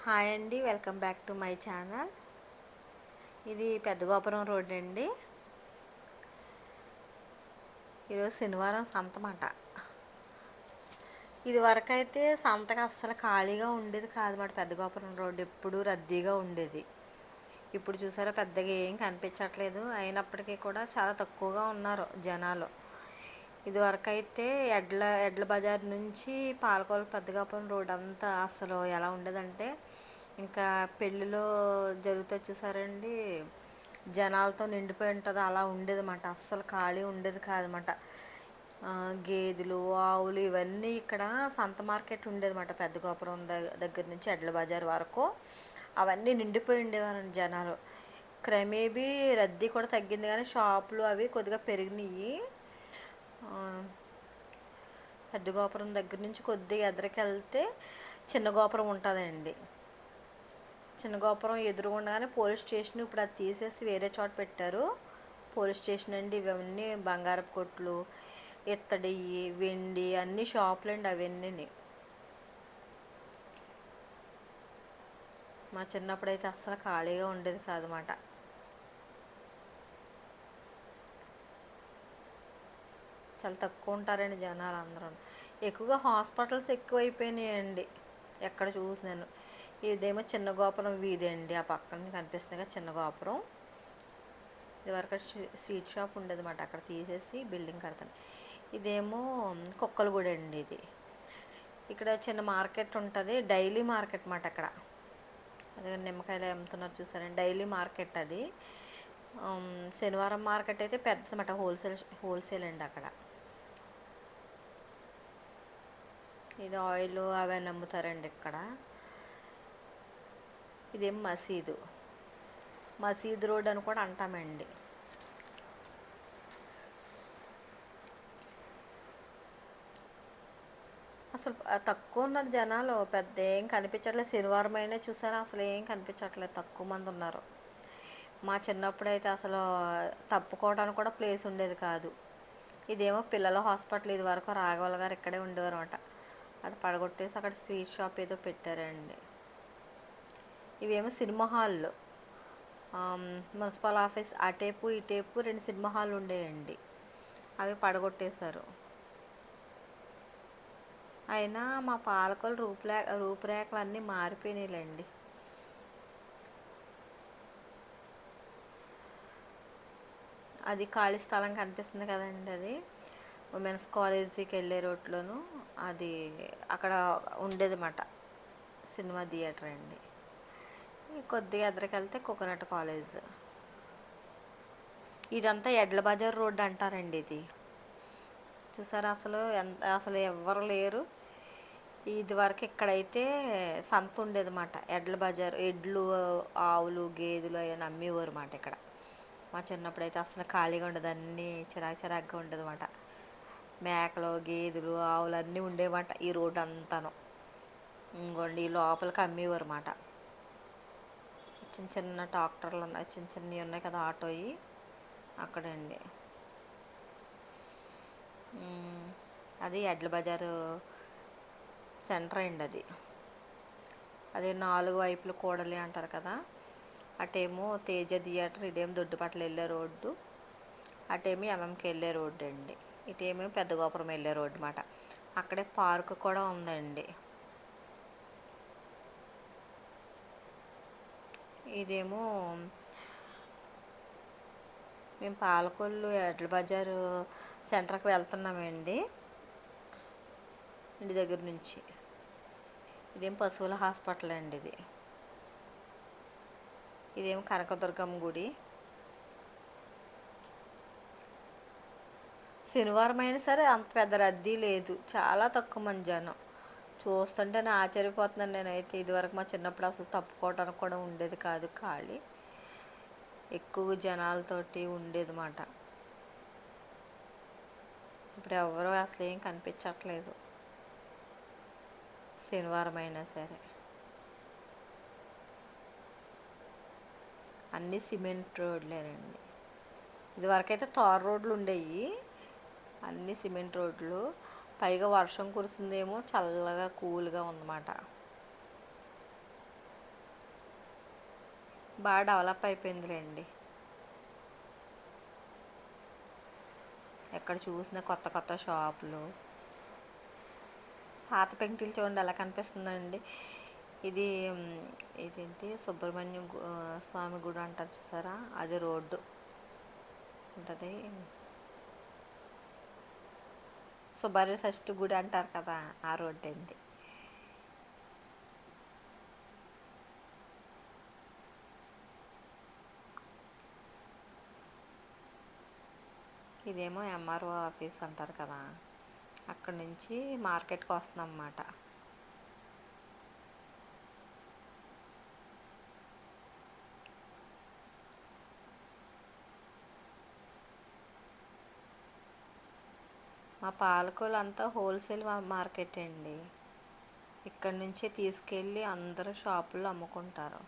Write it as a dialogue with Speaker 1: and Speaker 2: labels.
Speaker 1: Hi అండి, welcome back to my channel. ఇది పెద్దగోపురం road అండి. ఈరోజు శనివారం సంతమాట. ఇది వరకు అయితే సంతకు అస్సలు ఖాళీగా ఉండేది కాదన్నమాట. పెద్దగోపురం రోడ్డు ఎప్పుడూ రద్దీగా ఉండేది. ఇప్పుడు చూసారా, పెద్దగా ఏం కనిపించట్లేదు. అయినప్పటికీ కూడా చాలా తక్కువగా ఉన్నారు జనాలు. ఇది వరకు అయితే ఎడ్ల బజార్ నుంచి పాలకొల పెద్దగోపురం రోడ్ అంతా అసలు ఎలా ఉండేదంటే, ఇంకా పెళ్ళిలో జరుగుతుంది చూసారండి, జనాలతో నిండిపోయి ఉంటుంది, అలా ఉండేదన్నమాట. అస్సలు ఖాళీ ఉండేది కాదన్నమాట. గేదెలు, ఆవులు ఇవన్నీ ఇక్కడ సంత మార్కెట్ ఉండేదన్నమాట. పెద్దగోపురం దగ్గర నుంచి ఎడ్ల బజార్ వరకు అవన్నీ నిండిపోయి ఉండేవారండి జనాలు. క్రమేబీ రద్దీ కూడా తగ్గింది, కానీ షాపులు అవి కొద్దిగా పెరిగినాయి. పెద్ద గోపురం దగ్గర నుంచి కొద్దిగా ఎదరికి వెళ్తే చిన్న గోపురం ఉంటుందండి. చిన్న గోపురం ఎదురుగుండగానే పోలీస్ స్టేషన్, ఇప్పుడు అది తీసేసి వేరే చోట పెట్టారు. పోలీస్ స్టేషన్ అండి. ఇవన్నీ బంగారపు కొట్లు, ఇత్తడి, వెండి అన్ని షాపులు అండి అవన్నీ. మా చిన్నప్పుడైతే అస్సలు ఖాళీగా ఉండేది కాదన్నమాట. చాలా తక్కువ ఉంటారండి జనాలు అందరూ. ఎక్కువగా హాస్పిటల్స్ ఎక్కువైపోయినాయండి ఎక్కడ చూసినాను. ఇదేమో చిన్న గోపురం వీధి అండి. ఆ పక్కన కనిపిస్తుంది కదా చిన్న గోపురం. ఇదివరకు స్వీట్ షాప్ ఉండేది అన్నమాట, అక్కడ తీసేసి బిల్డింగ్ కడతాను. ఇదేమో కుక్కల గుడి అండి. ఇది ఇక్కడ చిన్న మార్కెట్ ఉంటుంది, డైలీ మార్కెట్ అన్నమాట. అక్కడ అదే నిమ్మకాయలు అమ్ముతున్నారు చూసారండి, డైలీ మార్కెట్ అది. శనివారం మార్కెట్ అయితే పెద్దదన్నమాట, హోల్సేల్ అండి అక్కడ. ఇది ఆయిల్ అవన్నీ అమ్ముతారండి ఇక్కడ. ఇదేం మసీదు రోడ్ అని కూడా అంటామండి. అసలు తక్కువ ఉన్నారు జనాలు, పెద్ద ఏం కనిపించట్లేదు. శనివారం అయినా చూసారా, అసలు ఏం కనిపించట్లేదు, తక్కువ మంది ఉన్నారు. మా చిన్నప్పుడు అయితే అసలు తప్పుకోవడానికి కూడా ప్లేస్ ఉండేది కాదు. ఇదేమో పిల్లల హాస్పిటల్. ఇది వరకు రాఘవల్ గారు ఇక్కడే ఉండేవారు అనమాట. అది పడగొట్టేసి అక్కడ స్వీట్ షాప్ ఏదో పెట్టారండి. ఇవేమో సినిమా హాల్లో, మున్సిపల్ ఆఫీస్ అటేపు ఇటేపు 2 సినిమా హాల్ ఉండేయండి, అవి పడగొట్టేశారు. అయినా మా పాలకొల రూపురేఖలు అన్నీ మారిపోయినాయిలేండి. అది ఖాళీ స్థలం కనిపిస్తుంది కదండి, అది ఉమెన్స్ కాలేజీకి వెళ్ళే రోడ్లోను అది అక్కడ ఉండేదన్నమాట సినిమా థియేటర్ అండి. కొద్దిగా ఎదురుకి వెళ్తే కోకోనట్ కాలేజ్. ఇదంతా ఎడ్ల బజార్ రోడ్డు అంటారండి. ఇది చూసారా, అసలు ఎవ్వరు లేరు. ఇది వరకు ఇక్కడైతే సంత ఉండేదన్నమాట. ఎడ్ల బజార్, ఎడ్లు, ఆవులు, గేదెలు అవన్నీ అమ్మేవారు అన్నమాట ఇక్కడ. మా చిన్నప్పుడైతే అసలు ఖాళీగా ఉండదు, అన్నీ చిరాకుగా ఉండదు అన్నమాట. మేకలు, గేదెలు, ఆవులు అన్నీ ఉండేవన్నమాట ఈ రోడ్డు అంతాను. ఇంకోండి ఈ లోపలికి అమ్మేవారు అన్నమాట. చిన్న చిన్న ట్రాక్టర్లు ఉన్నాయి, చిన్నవి ఉన్నాయి కదా ఆటోయి, అక్కడండి. అది ఎడ్ల బజారు సెంటర్ అండి. అది 4 వైపులు కూడలి అంటారు కదా. అటేమో తేజ థియేటర్, ఇటేమో దొడ్డిపట్ల వెళ్ళే రోడ్డు, అటేమో ఎంఎంకి వెళ్ళే రోడ్డు అండి. ఇటేమో పెద్ద గోపురం వెళ్ళే రోడ్డు అన్నమాట. అక్కడే పార్కు కూడా ఉందండి. ఇదేమో మేము పాలకొల్లు ఎడ్ల బజారు సెంటర్కి వెళ్తున్నామండి ఇంటి దగ్గర నుంచి. ఇదేం పశువుల హాస్పిటల్ అండి. ఇదేమో కనకదుర్గమ్మ గుడి. శనివారం అయినా సరే అంత పెద్ద రద్దీ లేదు, చాలా తక్కువ మంది జనం. చూస్తుంటే నేను ఆశ్చర్యపోతున్నాను. నేనైతే ఇదివరకు మా చిన్నప్పుడు అసలు తప్పుకోవడానికి కూడా ఉండేది కాదు, ఖాళీ ఎక్కువ జనాలతోటి ఉండేదన్నమాట. ఇప్పుడు ఎవరు అసలు ఏం కనిపించట్లేదు శనివారం అయినా సరే. అన్నీ సిమెంట్ రోడ్లేనండి. ఇదివరకైతే తార్ రోడ్లు ఉండేవి, అన్నీ సిమెంట్ రోడ్లు. పైగా వర్షం కురిసిందేమో, చల్లగా కూల్గా ఉందన్నమాట. బాగా డెవలప్ అయిపోయిందిలేండి. ఎక్కడ చూసినా కొత్త కొత్త షాపులు. పాత పెంకుటిల్లు చూడండి ఎలా కనిపిస్తుందండి. ఇది ఇదేంటి సుబ్రహ్మణ్యం స్వామి గుడి అంటారు చూసారా, అది రోడ్డు ఉంటుంది. సుబ్బార్య షష్ఠి గుడి అంటారు కదా, ఆ రోడ్డు అండి. ఇదేమో ఎంఆర్ఓ ఆఫీస్ అంటారు కదా, అక్కడ నుంచి మార్కెట్కి వస్తున్నాం అన్నమాట. మా పాలకొల్లు అంతా హోల్సేల్ మార్కెట్ అండి. ఇక్కడ నుంచే తీసుకెళ్ళి అందరూ షాపుల్లో అమ్ముకుంటారు.